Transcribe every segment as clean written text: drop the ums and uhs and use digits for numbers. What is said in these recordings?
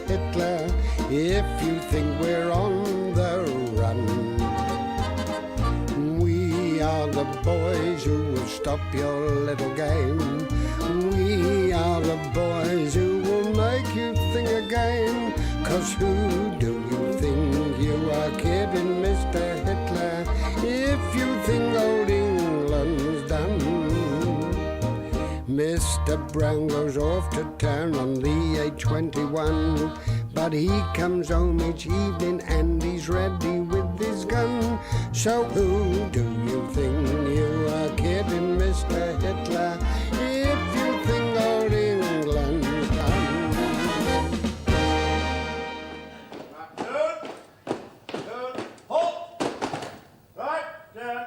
Hitler, if you think we're on the run. We are the boys who will stop your little game. We are the boys who will make you think again. 'Cause who do you think you are kidding, Mr. Hitler, if you think old England's done? Mr. Brown goes off to town on the A21, but he comes home each evening and he's ready with his gun. So who do you think you are kidding, Mr. Hitler, if you think old England's done? Good. Halt! Right, down.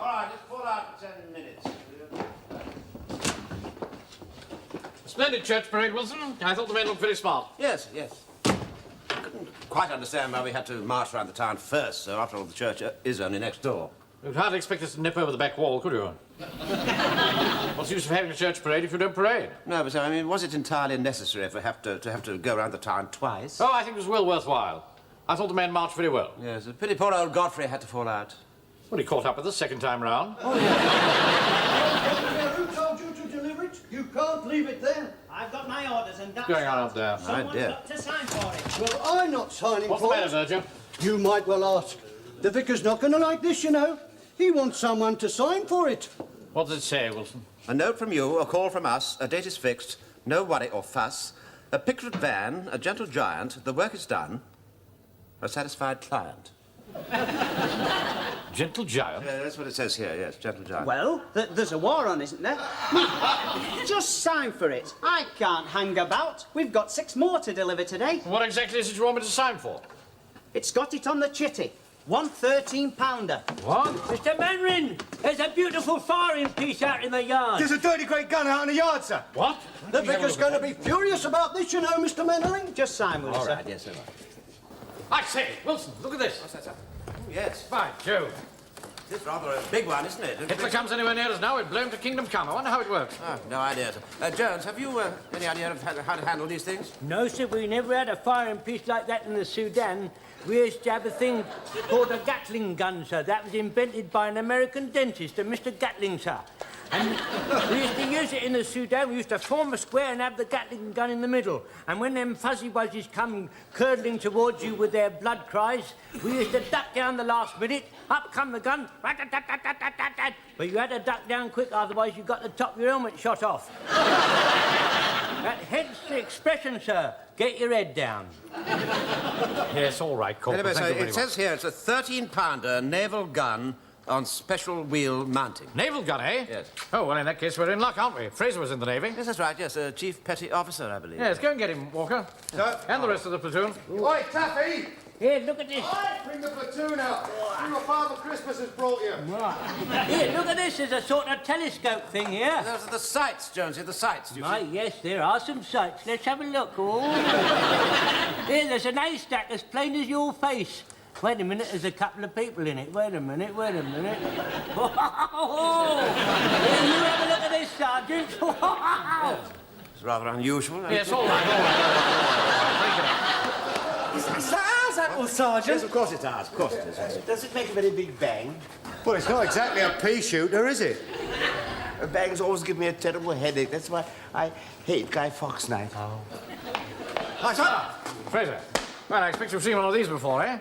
All right, just pull out for 10 minutes. Splendid church parade, Wilson. I thought the men looked very smart. Yes, yes. I couldn't quite understand why we had to march around the town first, so after all, the church is only next door. You'd hardly expect us to nip over the back wall, could you? What's the use of having a church parade if you don't parade? No, but I mean, was it entirely necessary if we have to go around the town twice? Oh, I think it was well worthwhile. I thought the men marched very well. Yes, a pity poor old Godfrey had to fall out. Well, he caught up with us second time round. Who told you to deliver it? You can't leave it there. I've got my orders and that's... What's going on up there? Someone's dear. got to sign for it. Well, I'm not signing What's for the matter, it. Virgil? You might well ask. The vicar's not going to like this, you know. He wants someone to sign for it. What does it say, Wilson? A note from you, a call from us, a date is fixed, no worry or fuss, a pictured van, a gentle giant, the work is done, a satisfied client. Gentle giant? Yeah, that's what it says here, yes, gentle giant. Well, there's a war on, isn't there? Just sign for it. I can't hang about. We've got 6 more to deliver today. What exactly is it you want me to sign for? It's got it on the chitty. 1 13-pounder. What? Mr. Manrin, there's a beautiful firing piece out in the yard. There's a dirty great gun out in the yard, sir. What? The vicar's going to be furious about this, you know, Mr. Mannerling. Just sign, will you, All sir? right, yes, sir. I say, Wilson, look at this. What's that, sir? Oh, yes. By Jove. It's rather a big one, isn't it? Hitler comes anywhere near us now, we're blown to kingdom come. I wonder how it works. Oh, no idea, sir. Jones, have you any idea of how to handle these things? No, sir, we never had a firing piece like that in the Sudan. We used to have a thing called a Gatling gun, sir. That was invented by an American dentist, a Mr. Gatling, sir. And we used to use it in the Sudan. We used to form a square and have the Gatling gun in the middle. And when them fuzzy wuzzies come curdling towards you with their blood cries, we used to duck down the last minute. Up come the gun. But you had to duck down quick, otherwise you got the top of your helmet shot off. That hence the expression, sir. Get your head down. Yes, all right, Corporal. Anyway, so Thank you very it says here it's a 13-pounder naval gun on special wheel mounting. much. Naval gun, eh? Yes. Oh, well, in that case, we're in luck, aren't we? Fraser was in the Navy. Yes, that's right, yes, a chief petty officer, I believe. Yes, go and get him, Walker. Sir? And the rest of the platoon. Oi, Taffy! Here, look at this. Bring the platoon out. See what Father Christmas has brought you. Here, look at this. There's a sort of telescope thing here. Those are the sights, Jonesy, the sights. You Right, see? yes, there are some sights. Let's have a look. Oh. Here, there's an haystack as plain as your face. Wait a minute, there's a couple of people in it. Wait a minute. Oh. Here, you have a look at this, Sergeant. It's rather unusual. Yes, all right. Is that ours, that one, Sergeant? Yes, of course it's ours, of course it is. Yes. Does it make a very big bang? Well, it's not exactly a pea shooter, is it? Bangs always give me a terrible headache. That's why I hate Guy Fawkes Night. Hi, sir. Fraser. Well, I expect you've seen one of these before, eh?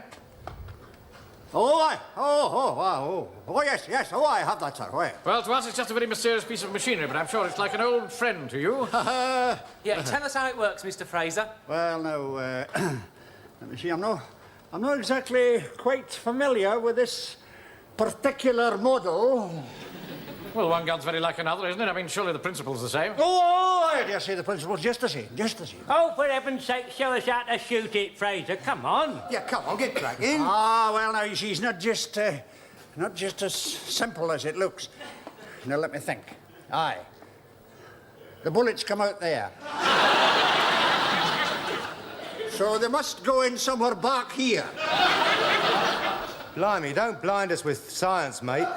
Oh, aye. Oh, yes. Oh, I have that, sir. Oh, Well, to us, it's just a very mysterious piece of machinery, but I'm sure it's like an old friend to you. Yeah, tell us how it works, Mr. Fraser. Well, now, let me see. I'm not exactly quite familiar with this particular model. Well, one gun's very like another, isn't it? I mean, surely the principle's the same. Oh, I dare say the principle's just the same. Oh, for heaven's sake, show us how to shoot it, Fraser. Come on. Yeah, come on, get cracking. Ah, well, now, you see, it's not just as simple as it looks. Now, let me think. Aye. The bullets come out there. So they must go in somewhere back here. Blimey, don't blind us with science, mate.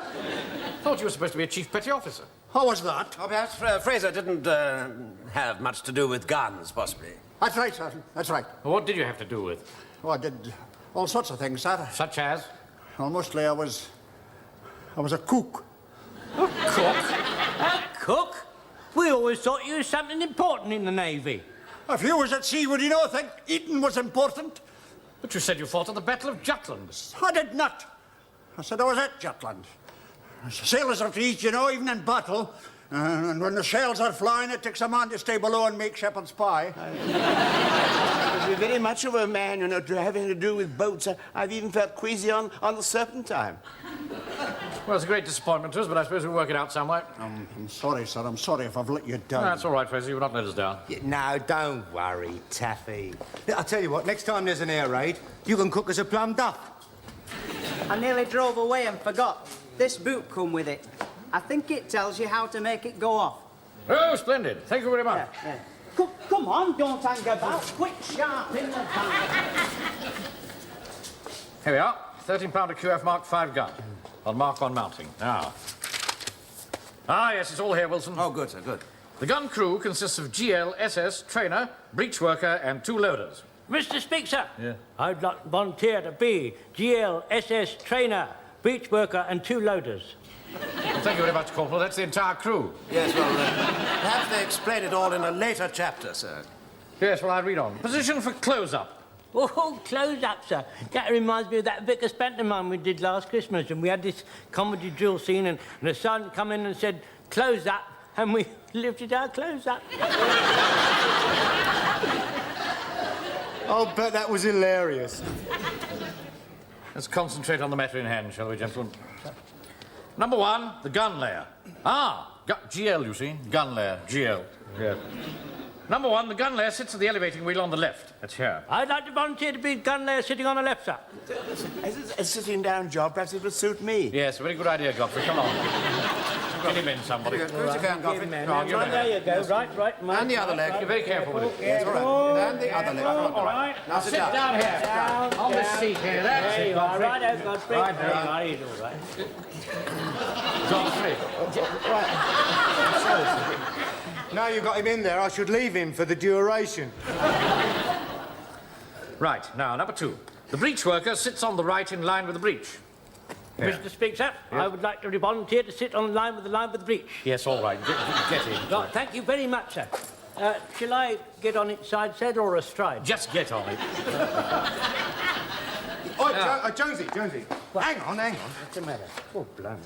Thought you were supposed to be a chief petty officer. How was that? Oh, perhaps Fraser didn't have much to do with guns, possibly. That's right, sir. That's right. What did you have to do with? Oh, I did all sorts of things, sir. Such as? Well, mostly I was a cook. Cook? We always thought you was something important in the Navy. If you was at sea, would you not think eating was important? But you said you fought at the Battle of Jutland. I did not. I said I was at Jutland. Sailors are to eat, you know, even in battle. And when the shells are flying, it takes a man to stay below and make shepherd's pie. You're very much of a man, you know, to having to do with boats. I've even felt queasy on the Serpentine. Well, it's a great disappointment to us, but I suppose we'll work it out some way. I'm sorry, sir. I'm sorry if I've let you down. No, that's all right, Fraser. You've not let us down. Yeah, no, don't worry, Taffy. I'll tell you what, next time there's an air raid, you can cook us a plum duff. I nearly drove away and forgot. This book come with it. I think it tells you how to make it go off. Oh, splendid. Thank you very much. Yeah. Come on, don't hang about. Quick, sharp in the van. Here we are. 13-pounder QF Mark 5 gun. On Mark 1 mounting. Now. Yes, it's all here, Wilson. Oh, good, sir, good. The gun crew consists of GL, SS, trainer, breech worker, and 2 loaders. Mr. Speaker, Yeah. I'd like to volunteer to be GL, SS, trainer, breech worker, and 2 loaders. Well, thank you very much, Corporal. That's the entire crew. Yes, well, perhaps they explain it all in a later chapter, sir. Yes, well, I read on. Position for close-up. Oh, close up, sir. That reminds me of that Vickers pantomime we did last Christmas, and we had this comedy drill scene, and the sergeant come in and said, close up, and we lifted our clothes up. I'll bet that was hilarious. Let's concentrate on the matter in hand, shall we, gentlemen? Number 1, the gun layer. GL, you see. Gun layer, GL. Yeah. Number 1, the gun layer sits at the elevating wheel on the left. That's here. I'd like to volunteer to be gun layer sitting on the left, sir. A sitting down job, perhaps it would suit me. Yes, a very good idea, Godfrey. Come on. Get him in, somebody. Go as you can, Godfrey. Go on, There you go. Right. And the other leg. Be very careful with it. Yes, all right. And the other leg. All right. Now sit down here. Down, On this seat here. That's There it, you are. Godfrey. Right out, Godfrey. Right, There you now. are. He's all right. Godfrey. Now you've got him in there, I should leave him for the duration. Right, now, number 2. The breech worker sits on the right in line with the breech. Mr. Speaker, I would like to volunteer to sit on the line with the breech. Yes, all right. Get in. Right, thank you very much, sir. Shall I get on its side said or astride? Just get on it. Oh, Jonesy. Hang on. What's the matter? Oh, blimey.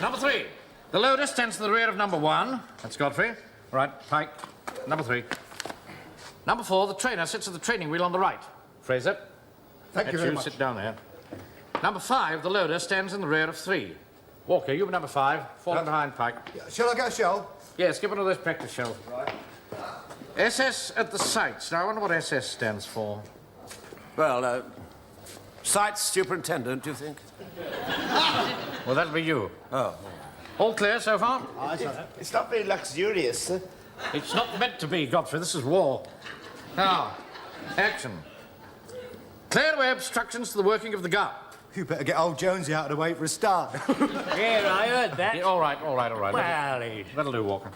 Number 3. The loader stands to the rear of number 1. That's Godfrey. Right, Pike. Number 3. Number 4, the trainer sits at the training wheel on the right. Fraser. Thank you very much. Sit down there. Number 5, the loader stands in the rear of 3. Walker, you be number 5. Fall behind Pike. Shall I get a shell? Yes, give one of those practice shells. Right. SS at the sights. Now, I wonder what SS stands for. Well, Sights Superintendent, do you think? Well, that'll be you. Oh. All clear so far? It's not very luxurious, sir. It's not meant to be, Godfrey. This is war. Now, action. Clear away obstructions to the working of the gun. You better get old Jonesy out of the way for a start. Yeah, I heard that. Yeah, all right. Well, That'll do, Walker.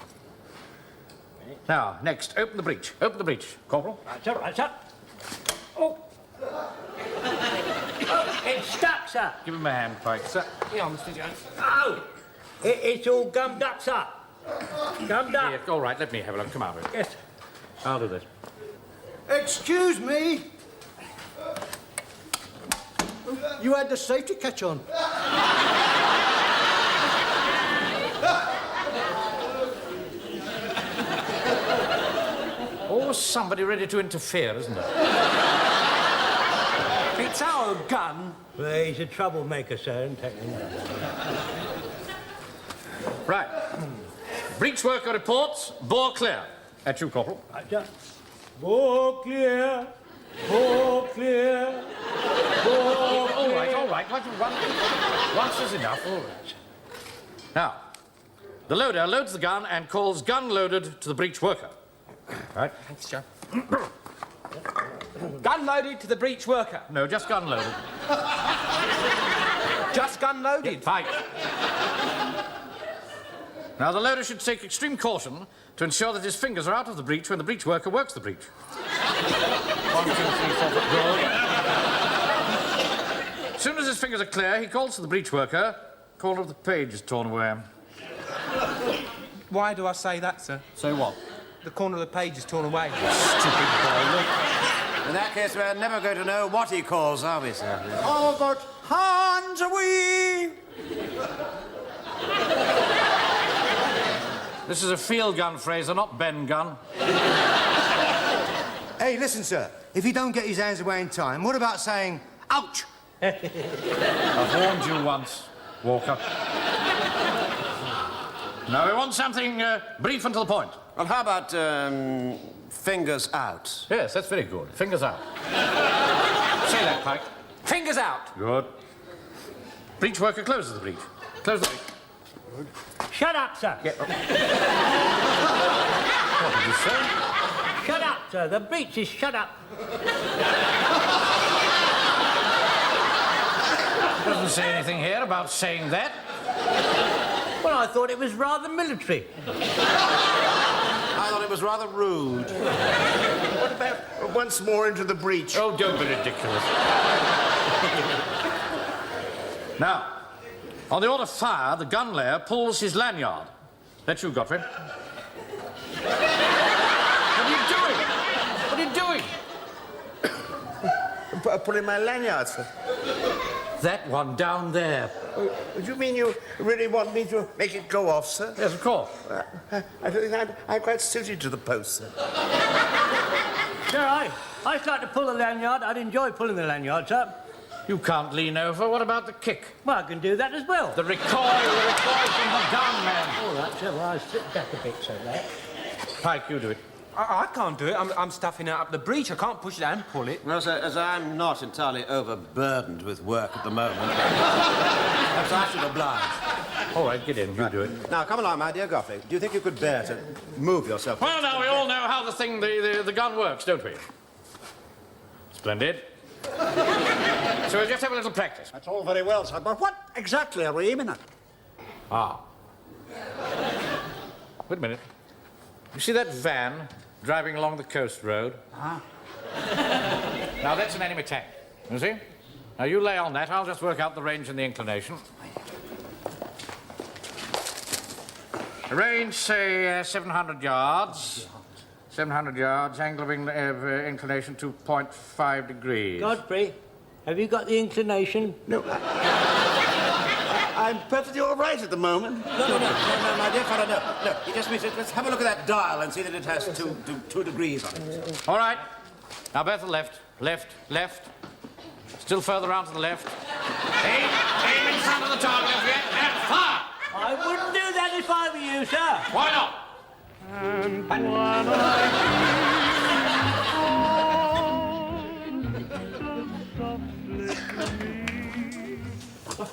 Now, next, open the breech. Open the breech. Corporal? Right, sir. Oh. It's stuck, sir. Give him a hand, Pike. Sir. Here, Mr. Jones. Oh! It's all gummed up, sir. Gummed up. Here, all right, let me have a look. Come on, Will. Yes. I'll do this. Excuse me. You had the safety catch on. Always somebody ready to interfere, isn't there? It's our gun. Well, he's a troublemaker, sir. Don't take him. Right. Breech worker reports. Bore clear. That's you, Corporal. Right, sir. Bore clear. Bore clear. Bore clear. All right. Once is enough. All right. Now, the loader loads the gun and calls gun loaded to the breech worker. Right. Thanks, Joe. Gun loaded to the breech worker. No, just gun loaded. Just gun loaded. Pike. Now, the loader should take extreme caution to ensure that his fingers are out of the breech when the breech worker works the breech. 1, 2, 3, 4 foot good. As soon as his fingers are clear, he calls to the breech worker. Corner of the page is torn away. Why do I say that, sir? Say what? The corner of the page is torn away. Stupid boy, look. In that case, we're never going to know what he calls, are we, sir? Oh, but hands away! This is a field gun, Fraser, not Ben gun. Hey, listen, sir. If he don't get his hands away in time, what about saying, ouch? I've warned you once, Walker. Now, we want something brief and to the point. Well, how about, fingers out? Yes, that's very good. Fingers out. Say that, Pike. Fingers out. Good. Breech worker closes the breech. Close the breech. Shut up, sir. What did you say? Shut up, sir. The breech is shut up. Doesn't say anything here about saying that. Well, I thought it was rather military. I thought it was rather rude. What about once more into the breach? Oh, don't be ridiculous. Now, on the order of fire, the gun layer pulls his lanyard. That's you, Godfrey. What are you doing? What are you doing? Pulling my lanyard, sir. That one down there. Do you mean you really want me to make it go off, sir? Yes, of course. I think I'm quite suited to the post, sir. Sir, I start to pull the lanyard. I'd enjoy pulling the lanyard, sir. You can't lean over. What about the kick? Well, I can do that as well. The recoil from the gun, man. All right, sir. Well, I'll sit back a bit, sir, there. Pike, you do it. I can't do it. I'm stuffing it up the breech. I can't push it and pull it. Well, sir, as I'm not entirely overburdened with work at the moment, perhaps I should oblige. All right, get in. You do it. Now, come along, my dear Godfrey. Do you think you could bear to move yourself? Well, now, we all know how the gun works, don't we? Splendid. So we'll just have a little practice. That's all very well, sir, but what exactly are we aiming at? Ah. Wait a minute. You see that van driving along the coast road? Ah. Now, that's an enemy tank, you see? Now, you lay on that. I'll just work out the range and the inclination. The range, say, 700 yards. 700 yards, angle of inclination 2.5 degrees. Godfrey, have you got the inclination? No, I'm perfectly all right at the moment. No, my dear fellow, no. You just let's have a look at that dial and see that it has two degrees on it. All right. Now, both to the left. Left. Still further round to the left. Aim in front of the target, and fire! I wouldn't do that if I were you, sir. Why not?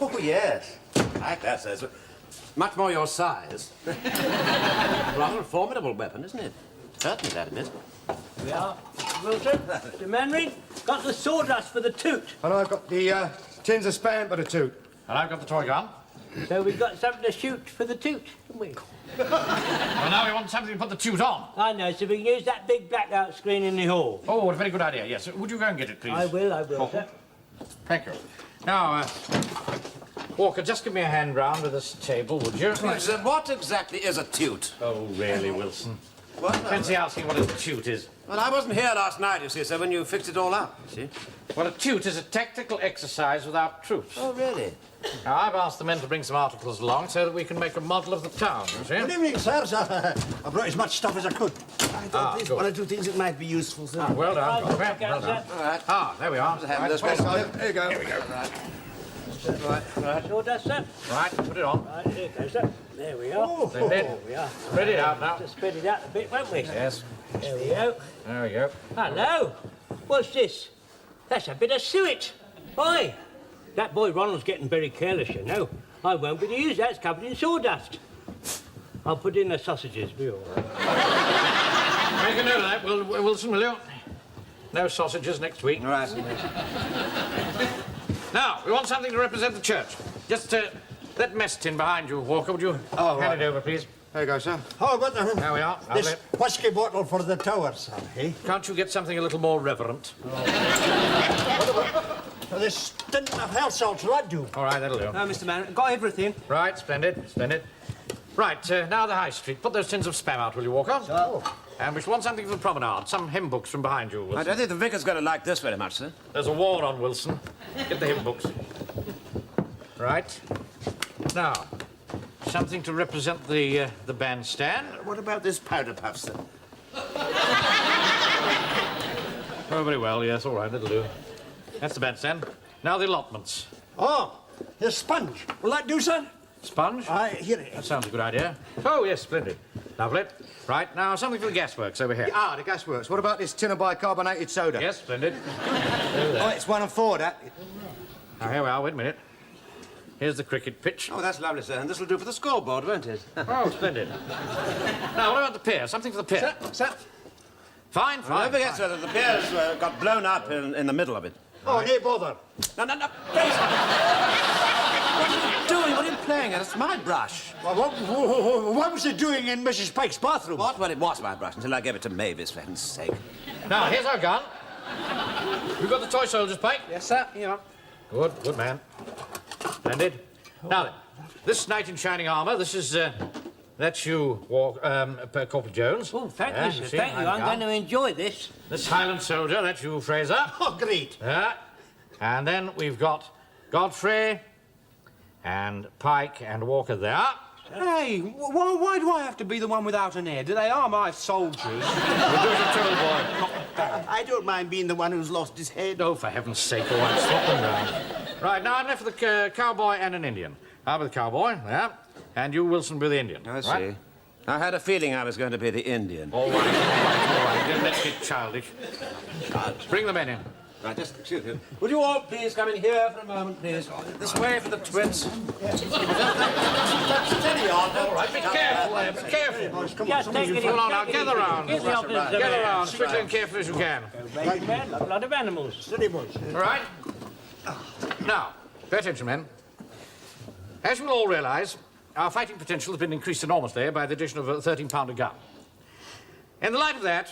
Oh, yes. I like that, sir. Much more your size. Rather a formidable weapon, isn't it? Certainly, that admit. We are. Wilson, Mr. Manring, got the sawdust for the toot. And I've got the tins of spam for the toot. And I've got the toy gun. So we've got something to shoot for the toot, haven't we? Well, now we want something to put the tute on. I know, so we can use that big blackout screen in the hall. Oh, what a very good idea, yes. Would you go and get it, please? I will, sir. Thank you. Now, Walker, just give me a hand round with this table, would you? Right, sir, what exactly is a toot? Oh, really, Wilson? What? Fancy asking what a toot is. Well, I wasn't here last night, you see, sir, when you fixed it all up, you see. Well, a toot is a tactical exercise without troops. Oh, really? Now, I've asked the men to bring some articles along so that we can make a model of the town, you see? Good evening, sirs. I brought as much stuff as I could. I thought there's one or two things that might be useful, sir. Well done, Godfrey. Check out, Well done. sir. All right. Ah, there we are. This way. There you go. Here we go. Right. Sawdust, sir. Right, put it on. Right, here it goes, sir. There we are. Splendid. There we are. Spread it out now. Just spread it out a bit, won't we? Yes. There we go. There we go. Hello. What's this? That's a bit of suet. Oi. That boy Ronald's getting very careless, you know. I won't be to use that. It's covered in sawdust. I'll put in the sausages, be all right. Make a note of that, Wilson, will you? No sausages next week. All right. Now, we want something to represent the church. Just That mess tin behind you, Walker, would you hand it over, please? There you go, sir. How about There we are. this Lovely. whisky bottle for the tower, sir, eh? Can't you get something a little more reverent? This tin of health salts, will that do? All right, that'll do. No, Mr. Man, got everything. Right, splendid, splendid. Right, now the High Street. Put those tins of spam out, will you, Walker? And we shall want something for the promenade. Some hymn books from behind you, I Wilson. don't think the vicar's going to like this very much, sir. There's a war on, Wilson. Get the hymn books. Right. Now, something to represent the bandstand. What about this powder puff, sir? Oh, very well, yes, all right, that'll do. That's the bandstand. Now the allotments. Oh, the sponge. Will that do, sir? Sponge? Here it That is. sounds a good idea. Oh, yes, splendid. Lovely. Right, now something for the gasworks over here. Ah, the gasworks. What about this tin of bicarbonated soda? Yes, splendid. Oh, it's 1 and 4, that. Now, here we are, wait a minute. Here's the cricket pitch. Oh, that's lovely, sir. And this will do for the scoreboard, won't it? Oh, splendid. Now, what about the pier? Something for the pier. Sir. Fine, fine. Don't forget, sir, that the pier's got blown up in the middle of it. Oh, no bother. No, no, no, please. What are you doing? What are you playing at? It's my brush. Well, what was it doing in Mrs. Pike's bathroom? What? Well, it was my brush until I gave it to Mavis, for heaven's sake. Now, here's our gun. We've got the toy soldiers, Pike. Yes, sir. Yeah. Good, good man. Splendid. Now then, this knight in shining armour, this is, that's you, Corporal Jones. Oh, thank Yeah, you, sir. see, Thank you. I'm going to enjoy this. This Highland soldier, that's you, Fraser. Oh, great. Yeah. And then we've got Godfrey and Pike and Walker there. Hey, why do I have to be the one without an head? They are my soldiers. We'll do it too, boy. I don't mind being the one who's lost his head. Oh, for heaven's sake, all right, swap them round. Right, now I'm left for the cowboy and an Indian. I'll be the cowboy, yeah, and you, Wilson, be the Indian. I see. Right? I had a feeling I was going to be the Indian. All right, all right. Don't let's get childish. Bring the men in. Right, just excuse me. Would you all please come in here for a moment, please? This way for the twits. Steady on. All right, Be careful there, be careful. Just take it Hold on now, gather round. Get the officers Gather round, as quickly and carefully as you can. Right, man, like a lot of animals. Steady, boys. All right? Now, pay attention, men. As you will all realise, our fighting potential has been increased enormously by the addition of a 13-pounder gun. In the light of that,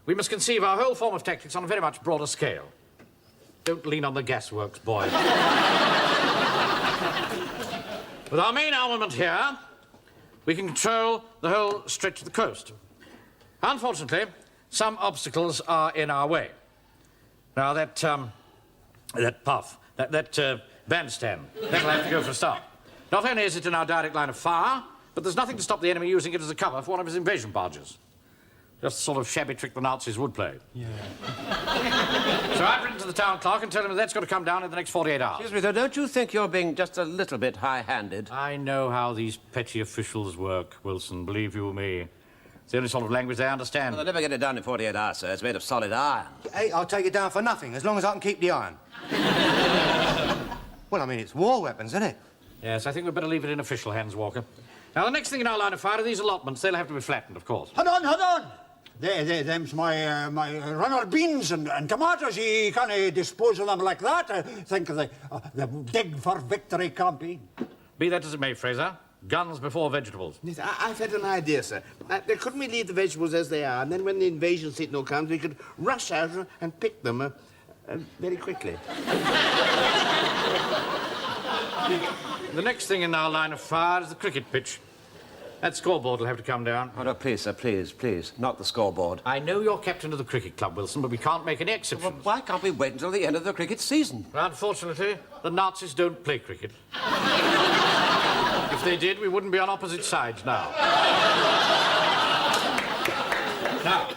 we must conceive our whole form of tactics on a very much broader scale. Don't lean on the gasworks, boys. With our main armament here, we can control the whole stretch of the coast. Unfortunately, some obstacles are in our way. Now, that bandstand, that'll have to go for a start. Not only is it in our direct line of fire, but there's nothing to stop the enemy using it as a cover for one of his invasion barges. Just the sort of shabby trick the Nazis would play. Yeah. So I've written to the town clerk and tell him that's got to come down in the next 48 hours. Excuse me, though, don't you think you're being just a little bit high-handed? I know how these petty officials work, Wilson, believe you me. It's the only sort of language they understand. Well, they'll never get it done in 48 hours, sir. It's made of solid iron. Hey, I'll take it down for nothing, as long as I can keep the iron. Well, I mean, it's war weapons, isn't it? Yes, I think we'd better leave it in official hands, Walker. Now, the next thing in our line of fire are these allotments. They'll have to be flattened, of course. Hold on. Them's my runner beans and tomatoes. You can't dispose of them like that. Think of the dig for victory campaign. Be that as it may, Fraser, guns before vegetables. Yes, I've had an idea, sir. Couldn't we leave the vegetables as they are, and then when the invasion signal comes, we could rush out and pick them very quickly? The next thing in our line of fire is the cricket pitch. That scoreboard will have to come down. Oh, no, please, sir, please. Not the scoreboard. I know you're captain of the cricket club, Wilson, but we can't make any exceptions. Well, why can't we wait until the end of the cricket season? Unfortunately, the Nazis don't play cricket. If they did, we wouldn't be on opposite sides now. Now,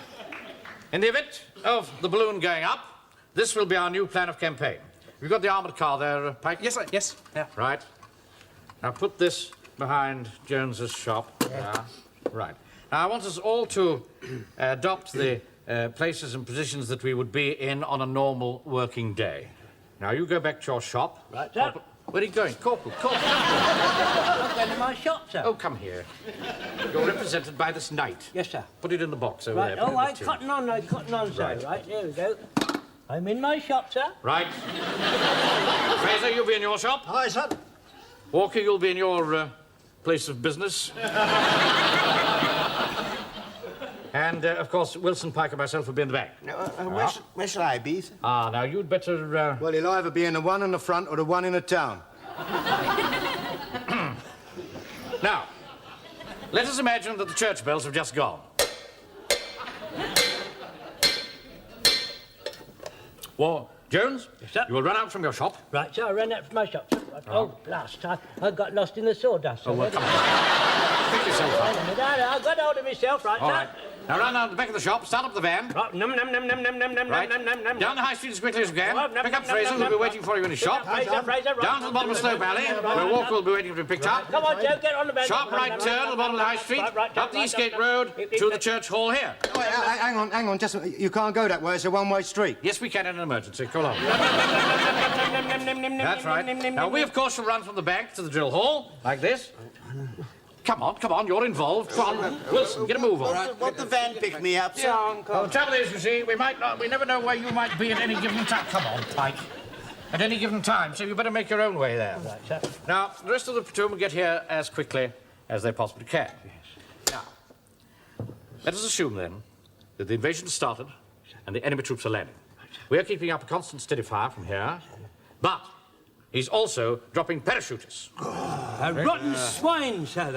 in the event of the balloon going up, this will be our new plan of campaign. You've got the armoured car there, Pike? Yes, sir. Yes. Yeah. Right. Now put this behind Jones's shop. Yeah. Right. Now I want us all to adopt the places and positions that we would be in on a normal working day. Now you go back to your shop. Right, sir. Where are you going? Corporal. I'm going to my shop, sir. Oh, come here. You're represented by this knight. Yes, sir. Put it in the box over Right, there. all right, cotton on, sir. Right. Right, there we go. I'm in my shop, sir. Right. Fraser, you'll be in your shop. Aye, sir. Walker, you'll be in your place of business. And, of course, Wilson, Pike and myself will be in the back. Where shall I be, sir? Ah, now, you'd better... Well, he'll either be in the one in the front or the one in the town. Now, let us imagine that the church bells have just gone. Well, Jones, Yes, sir. you will run out from your shop. Right, so I ran out from my shop. Oh, blast. I got lost in the sawdust. Oh, well, come on. Pick yourself up. I got hold of myself, right, All sir? right. Now run down to the back of the shop, start up the van. Right, num, num, num, num, num, num, num, Right. num, num, num. Down the high street as quickly as you can. Oh, num, Pick up num, num, Fraser, num, who'll be num. waiting for you in his shop. Fraser, right. Down to the bottom of the slope alley, where Walker will be waiting to be picked up. Come on, Joe, get on the van. Sharp right turn at the bottom of the high street, Right, up the Eastgate Road, to the church hall here. Oh, hang on, just... You can't go that way, it's a one-way street. Yes, we can in an emergency. Come along. That's right. Now, we, of course, shall run from the bank to the drill hall, like this. Come on, you're involved. Come on, Wilson, get a move on. Won't the van pick me up, sir? Well, the trouble is, you see, we never know where you might be at any given time. Come on, Pike. At any given time, so you better make your own way there. Right, sir. Now, the rest of the platoon will get here as quickly as they possibly can. Now, let us assume, then, that the invasion has started and the enemy troops are landing. We are keeping up a constant steady fire from here, but he's also dropping parachutists. A rotten swine, sir.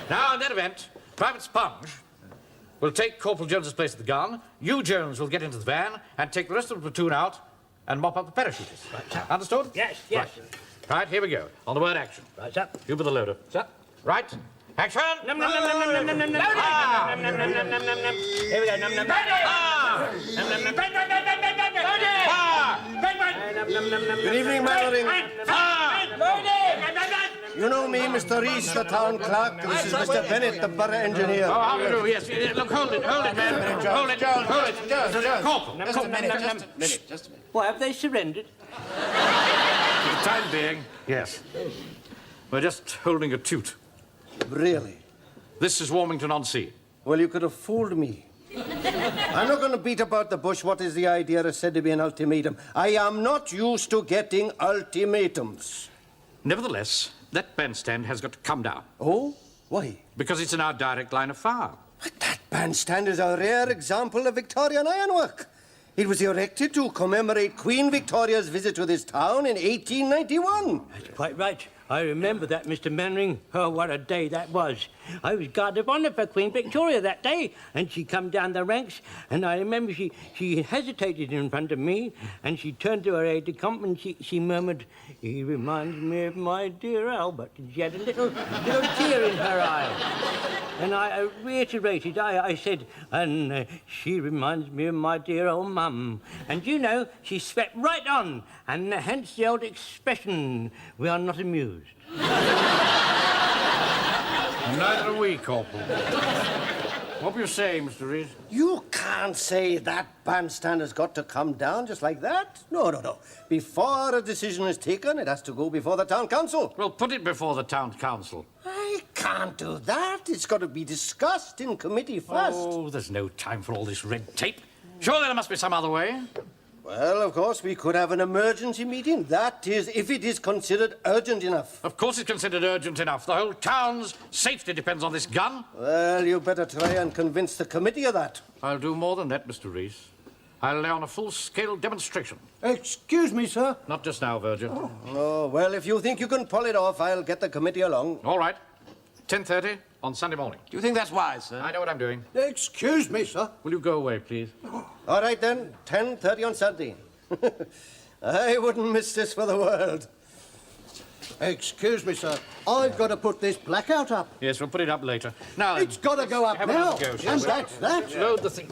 Now, in that event, Private Sponge will take Corporal Jones's place at the gun. You, Jones, will get into the van and take the rest of the platoon out and mop up the parachutists. Right, understood? Yes. Right, here we go. On the word action. Right, sir. You be the loader. Sir. Right. Action! Num, num, num, num, num, num, num, num, Ah! num, num, num, num, num, num. Here we go. Num, num, num. Ah! Num, num, num. Good evening, Mannering. Ah! You know me, Mr. Reese, the town clerk. This is Mr. Bennett, the borough engineer. Oh, how do you do? Yes. Look, hold it, man. Hold it. Corporal. Just a minute. What, have they surrendered? For the time being, yes. We're just holding a toot. Really? This is Warmington-on-Sea. Well, you could have fooled me. I'm not going to beat about the bush. What is the idea of said to be an ultimatum? I am not used to getting ultimatums. Nevertheless, that bandstand has got to come down. Oh? Why? Because it's in our direct line of fire. But that bandstand is a rare example of Victorian ironwork. It was erected to commemorate Queen Victoria's visit to this town in 1891. That's quite right. I remember that, Mr. Mannering. Oh, what a day that was. I was guard of honour for Queen Victoria that day, and she come down the ranks, and I remember she hesitated in front of me, and she turned to her aide-de-camp and she murmured, "He reminds me of my dear Albert." And she had a little tear in her eye. And I reiterated, I said, "And she reminds me of my dear old mum." And you know, she swept right on, and hence the old expression, "We are not amused." Neither are we, Corporal. What were you saying, Mr. Reed? You can't say that bandstand has got to come down just like that. No. Before a decision is taken, it has to go before the town council. Well, put it before the town council. I can't do that. It's got to be discussed in committee first. Oh, there's no time for all this red tape. Surely there must be some other way. Well, of course, we could have an emergency meeting. That is, if it is considered urgent enough. Of course it's considered urgent enough. The whole town's safety depends on this gun. Well, you better try and convince the committee of that. I'll do more than that, Mr. Reese. I'll lay on a full-scale demonstration. Excuse me, sir. Not just now, Virgil. Oh, well, if you think you can pull it off, I'll get the committee along. All right. 10:30 on Sunday morning. Do you think that's wise, sir? I know what I'm doing. Excuse me, sir. Will you go away, please? All right, then. 10:30 on Sunday. I wouldn't miss this for the world. Excuse me, sir. I've got to put this blackout up. Yes, we'll put it up later. Now, It's got to go up have now. another go, shall And we? that's that. Load the thing.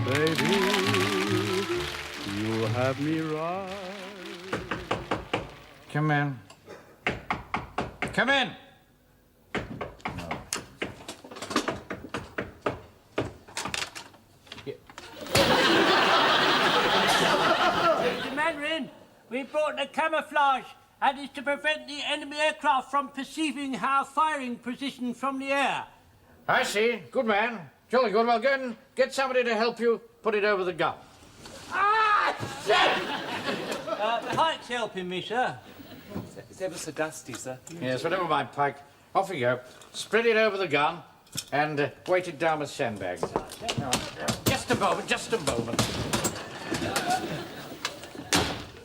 Baby, you have me right. Come in. Come in. Mr. Mannering, we brought the camouflage, and it's to prevent the enemy aircraft from perceiving our firing position from the air. I see. Good man. Jolly good. Well, go and get somebody to help you put it over the gun. Pike's helping me, sir. It's ever so dusty, sir. Yes, well, never mind, Pike. Off you go. Spread it over the gun and weight it down with sandbags. Just a moment.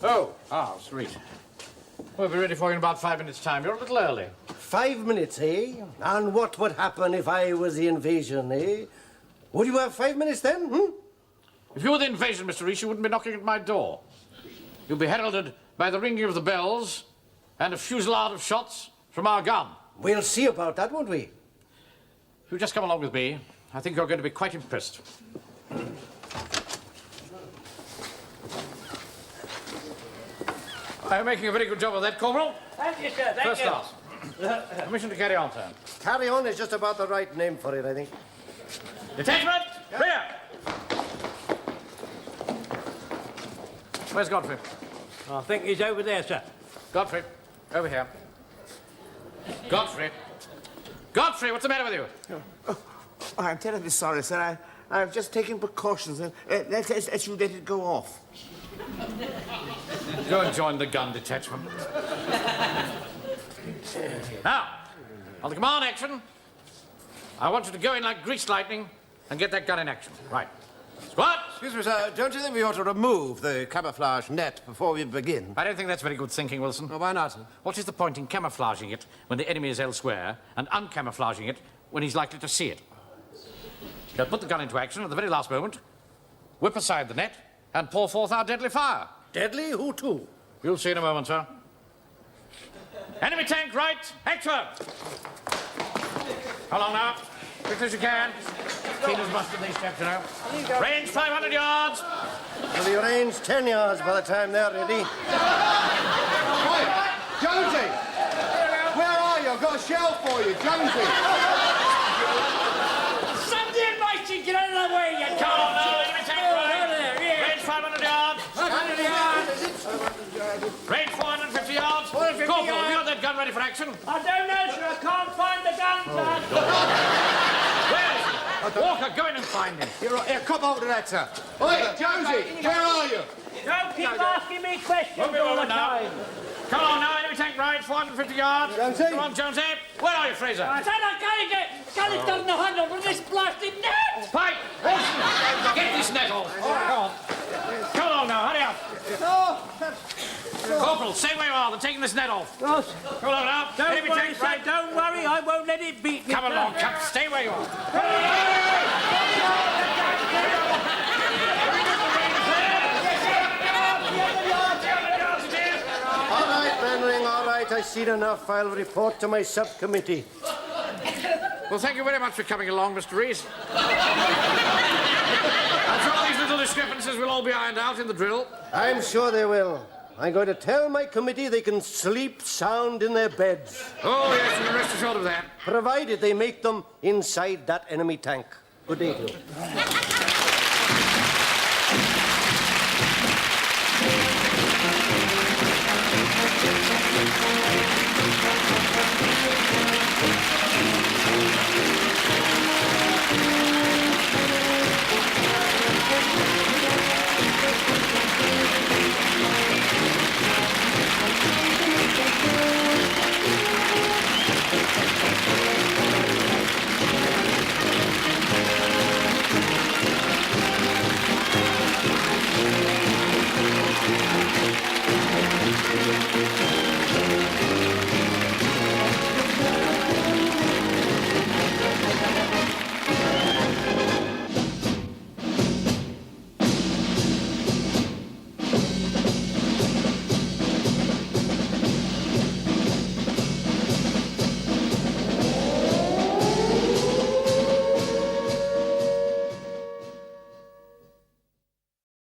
Oh, sweet. We'll be ready for you in about 5 minutes' time. You're a little early. 5 minutes, eh? And what would happen if I was the invasion, eh? Would you have 5 minutes then, If you were the invasion, Mr. Reese, you wouldn't be knocking at my door. You'd be heralded by the ringing of the bells and a fusillade of shots from our gun. We'll see about that, won't we? If you just come along with me, I think you're going to be quite impressed. I'm making a very good job of that, Corporal. Thank you, sir. Thank First you. class. Permission to carry on, sir. Carry on is just about the right name for it, I think. Detachment, rear! Where's Godfrey? I think he's over there, sir. Godfrey, over here. Godfrey, what's the matter with you? Oh, I'm terribly sorry, sir. I've just taken precautions. Let's you let it go off. Go and join the gun detachment. Now, on the command action, I want you to go in like greased lightning and get that gun in action. Right. Squad! Excuse me, sir. Don't you think we ought to remove the camouflage net before we begin? I don't think that's very good thinking, Wilson. Oh, why not? What is the point in camouflaging it when the enemy is elsewhere and uncamouflaging it when he's likely to see it? You'll put the gun into action at the very last moment, whip aside the net, and pour forth our deadly fire. Deadly? Who to? You'll see in a moment, sir. Enemy tank right, action! Hold on now, quickly as you can. Keen as mustard these chaps, you know. Range 500 yards. We'll be range 10 yards by the time they're ready. Right, Jonesy! Where are you? I've got a shell for you, Jonesy! Somebody mighty, get out of the way, you Come on now, enemy tank right. Range 500 yards. 500 yards. Range 450 yards. Corporal, have you got that gun ready for action? I don't know, sir. I can't find the gun, sir. Where is he? Walker, go in and find him. Here, come over to that, sir. Oi, Jonesy, where are you? Don't keep asking me questions Won't be all the moment now. time. Come on now, enemy tank right, 450 yards. Jonesy. Come on, Jonesy. Where are you, Fraser? I said I can't get... Can't turn the handle from this blasted net. Pike, Wilson, get this net off. Come on. Come along now, hurry up. Corporal, stay where you are. They're taking this net off. Oh, Come along now. don't enemy worry, tank sir. right. Don't worry. I won't let it beat me. Come sir. along, Cap. Stay where you are. All right, Manring, all right. I've seen enough. I'll report to my subcommittee. Well, thank you very much for coming along, Mr. Reese. I'm sure these little discrepancies will all be ironed out in the drill. I'm sure they will. I'm going to tell my committee they can sleep sound in their beds, Oh, yes, you can rest assured of that. provided they make them inside that enemy tank. Good day to you. Thank you.